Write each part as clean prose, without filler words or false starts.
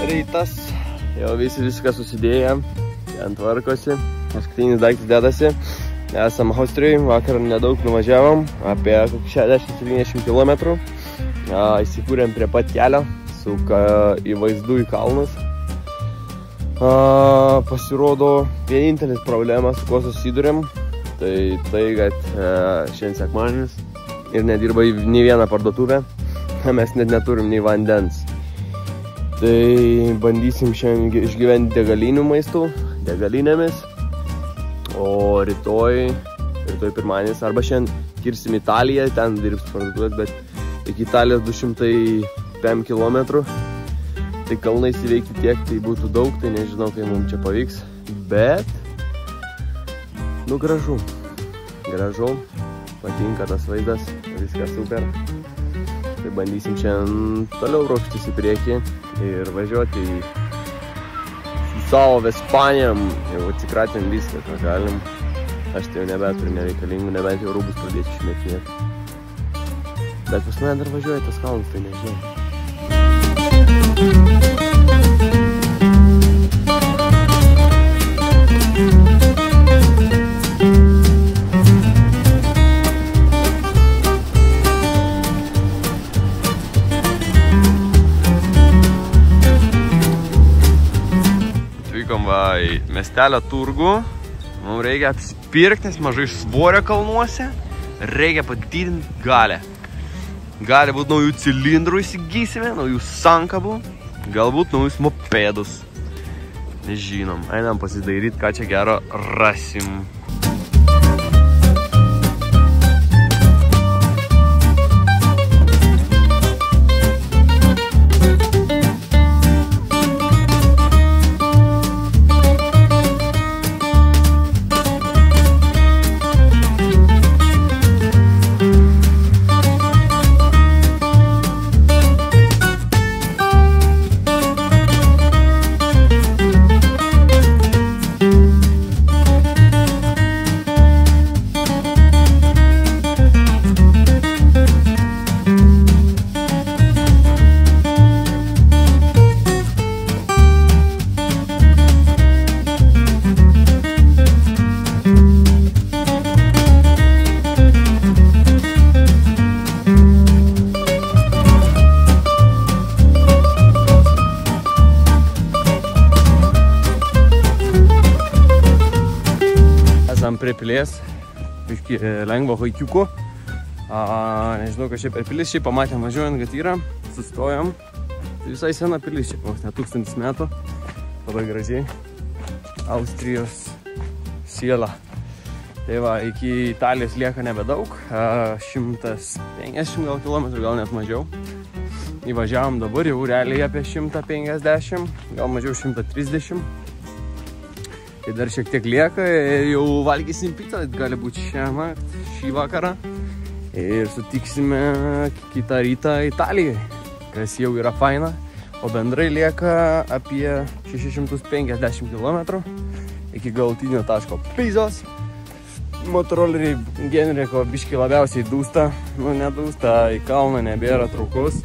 Rytas, jau visi viską susidėję, ten tvarkosi, paskutinis daiktas dedasi. Esam Austrijoj, vakar nedaug nuvažiavom, apie 60-70 km. Įsikūrėm prie pat kelio, į vaizdų į kalnus. Pasirodo, vienintelis problemas, su kuo susidurėm, tai kad šiandien sekmadienis ir nedirba nei vieną parduotuvę, mes net neturim nei vandens. Tai bandysim šiandien išgyventi degalinių maistų, degalinėmis, o rytoj pirmadienis, arba šiandien kirsim Italiją, ten dirbs parduotuvės, bet iki Italijos 205 km. Tai kalnais įveikti tiek, tai būtų daug, tai nežinau, kai mums čia pavyks, bet, nu gražu, patinka tas vaizdas, viskas super. Tai bandysim šiandien toliau ropštis į priekį ir važiuoti į savo Vespanijam. Jau atsikratėm viską, ką galim. Aš tai jau nebeturiu nereikalingų, nebent jau rūbus pradėsiu išmetinėti. Bet pas mane dar važiuoja tas kalnas, tai nežinau. Atvykom į miestelio turgų. Mums reikia apsipirkti, nes mažai svorio kalnuose. Reikia padidinti galę. Gali būt naujų cilindrų įsigysime, naujų sankabų, galbūt naujus mopedus. Nežinom, einam pasidairyti, ką čia gero rasim. Prie pilies, biškį lengvo haikiuko. Nežinau, kad čia per pilis, šiaip pamatėm važiuojant, kad yra, sustojom. Tai visai sena pilis, šiaip vos ne 1000 metų, labai gražiai. Austrijos siela. Tai va, iki Italijos lieka nebedaug, 150 gal kilometrų, gal net mažiau. Įvažiavom dabar jau realiai apie 150, gal mažiau 130. Tai dar šiek tiek lieka ir jau valgysim pizzą, gali būti šį vakarą. Ir sutiksime kitą rytą Italijoje, kas jau yra faina. O bendrai lieka apie 650 km iki galutinio taško Pizos. Motoroleriai Genriko biškį labiausiai dūsta, nu nedūsta, į kalną nebėra traukos.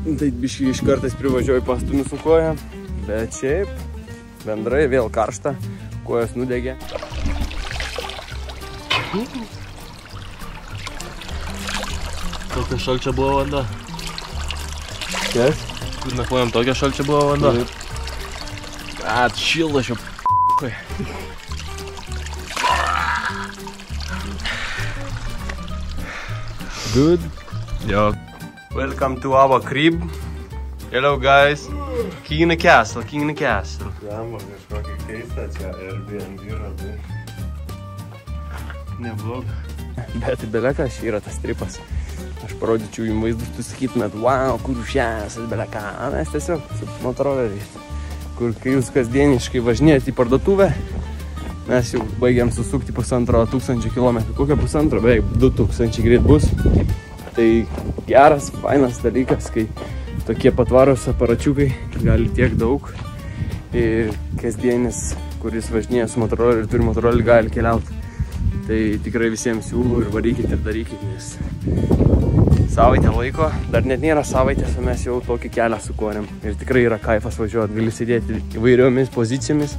Tai biškį iš kartais privažiuoju pastumiu su koja, bet šiaip bendrai vėl karšta, kojos nudegė. Kokia šalčia buvo vanda? Kas? Kur nakvojom, tokia šalčia buvo vanda? Atšilda šio p***ai. Good? Jo. Welcome to our crib. Hello guys. King in the castle, king in the castle. Jamba kažkokį keistą čia Airbnb radai. Nebloga. Bet belekas yra tas tripas. Aš parodyčiau jums vaizdus, tu sakytumėt, wow, kur šias, beleka. Mes tiesiog su motoroleriais, kur kai jūs kasdieniškai važinėjate į parduotuvę, mes jau baigiam susukti 1500 km. Kokia pusantro, beveik 2000 greit bus. Tai geras, fainas dalykas, kai tokie patvarus aparačiukai gali tiek daug. Ir kasdienis kuris važinėja su motoroliu ir turi motorolį, gali keliauti. Tai tikrai visiems siūlau ir varykit ir darykit, nes savaitę laiko, dar net nėra savaitės, o mes jau tokį kelią sukūrėm. Ir tikrai yra kaifas važiuoti, gali sėdėti įvairiomis pozicijomis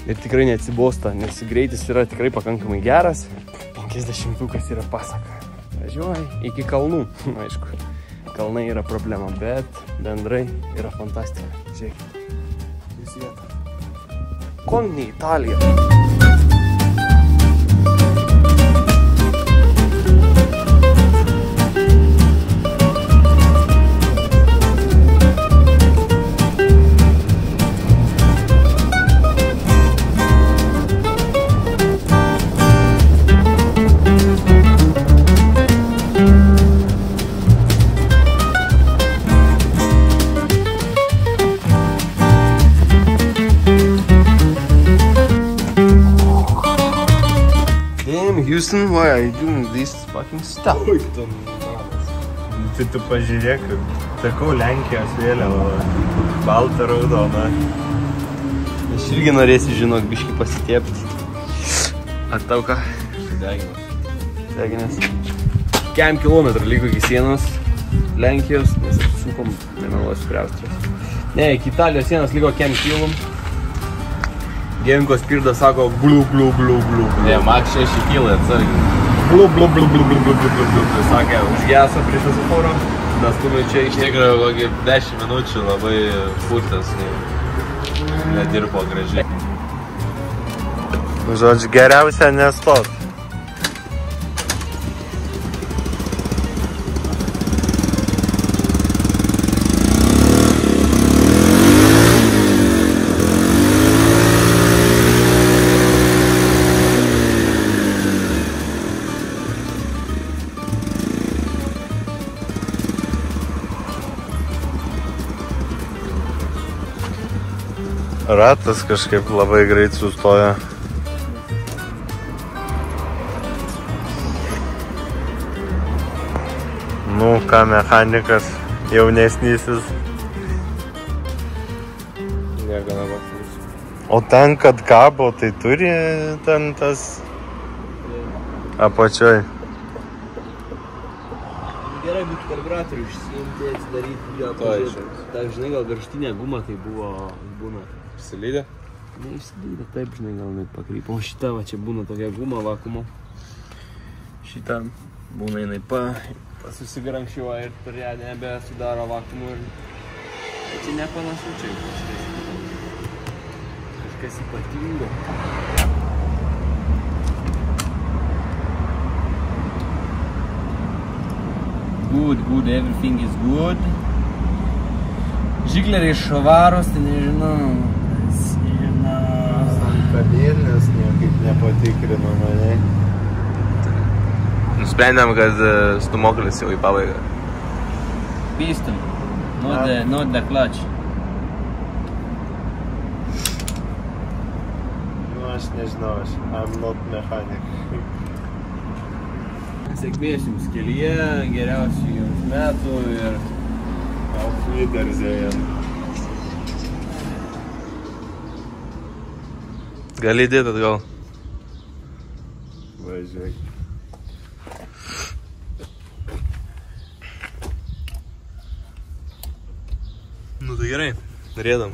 ir tikrai neatsibosta, nes greitis yra tikrai pakankamai geras. 50-ukas yra pasaka. Važiuoji iki kalnų, aišku. Kalnai yra problema, bet bendrai yra fantastika. Žiūrėkit, jūs vieta. Konni Italija. Houston, why are you doing this fucking stuff? Tai tu pažiūrėk, sakau, Lenkijos vėliava, balta raudona. Aš irgi norėsiu, žinok, biškį pasitiepti. Ar tau ką? Deginės. Kem kilometrų liko iki sienos Lenkijos, nes apsukom, nemeluosiu, prie Austrijos. Ne, iki Italijos sienos liko kem kilom. Gevinkos Pirdas sako glu, glu, glu, glu. Ne, Max 6 kilai, atsargiai. Glu, glu, glu, glu, glu, glu, glu, glu. Sakė, užgeso prie šviesoforo. Nastūmė čia Iš tikrųjų, kokį 10 minučių labai purtas, nedirbo gražiai. Žodžiu, geriausia nestot. Ratas kažkaip labai greit sustoja. Nu, ką mechanikas jaunesnysis. Negana vakarus. O ten, kad kabo, tai turi ten tas apačioj. Gerai būtų karburatorių išsiimti, atsidaryti, jo pažiūrėti. Ta, žinai, gal viršutinė guma tai būna. Išsilydė? Neišsilydė, taip, žinai, gal net pakrypo. O šita, va, čia būna tokia guma vakumo. Šita būna jinai susigrankščiuoja ir turėjo nebesudaro vakumo ir... Tai čia nepanašu čia kažkas ypatingo. Good, everything is good. Žigleriai švarus, tai nežinau. Kabinės niekaip nepatikrino mane. Nusprendėm, kad stumoklis jau į pabaigą. Piston, not the clutch. Nu, aš nežinau, I'm not mechanic. Sėkmės jums kelyje, geriausių jums metų ir... Auf Wiedersehen. Gali įdėti atgal. Važiuok. Nu tai gerai, norėdam.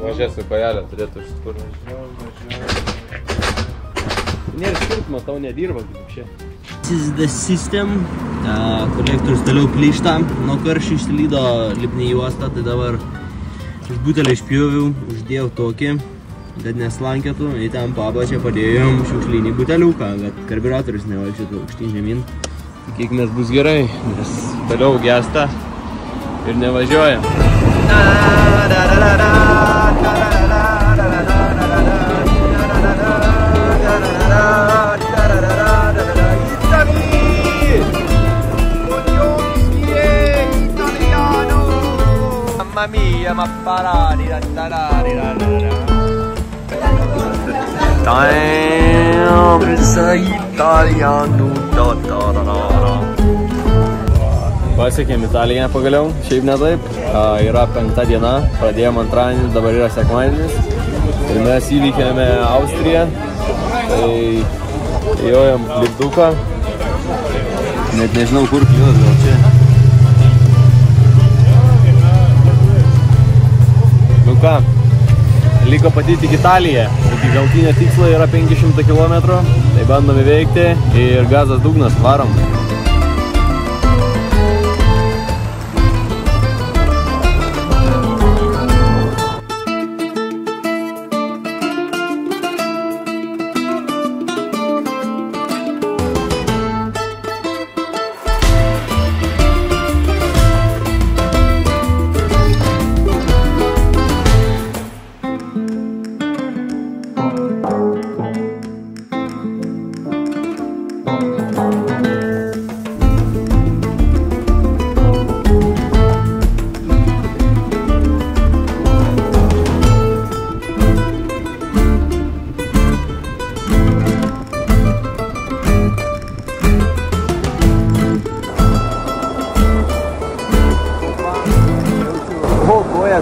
Mažesnį kojelę turėtų išsikurti. Nėra skirtumo, tau nedirba kaip čia. This is the system. Kolektorius toliau plyšta. Nuo karščių išsilydo lipni juosta, tai dabar iš butelio išpjoviau, uždėjau tokį. kad neslankėtų, į ten pabačią padėjom šiukšlinį buteliuką, kad karburatorius nevalčytų aukštyn žemyn. Tikėkimės bus gerai, nes toliau gesta ir nevažiuoja. Mamma mia, ma parari, damn, visa italianų. Pasiekėm Italiją pagaliau, šiaip ne taip. Yra 5 diena, pradėjom antradienį, dabar yra sekmadienis. Ir mes įvykėme Austriją. Tai ėjojom lipduką. Net nežinau kur kliuos, gal čia. Nu ką, liko pati tik Italija. Iki galtinio tikslo yra 500 km. Tai bandom įveikti ir gazas dugnas, varom.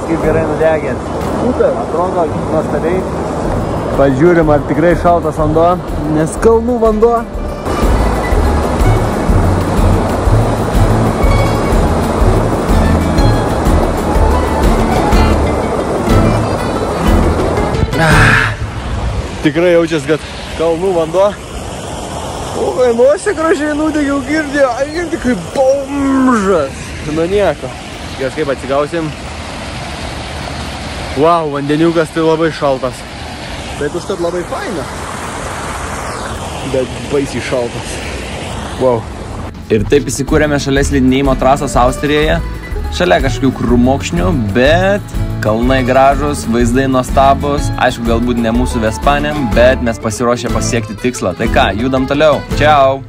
Kaip gerai nudegęs. Atrodo nuostabiai. Pažiūrim, ar tikrai šaltas vanduo, nes kalnų vanduo. Tikrai jaučias, kad kalnų vanduo. O, nuosia gražiai nudegiau girdi kaip bomžas. Nu nieko. Kažkaip atsigausim. Wow, vandeniukas tai labai šaltas. Bet užtat labai faina. Bet baisiai šaltas. Wow. Ir taip įsikūrėme šalia slidinėjimo trasos Austrijoje. Šalia kažkokių krūmokšnių, bet kalnai gražus, vaizdai nuostabus. Aišku, galbūt ne mūsų Vespanėm, bet mes pasiruošę pasiekti tikslą. Tai ką, judam toliau. Čiau!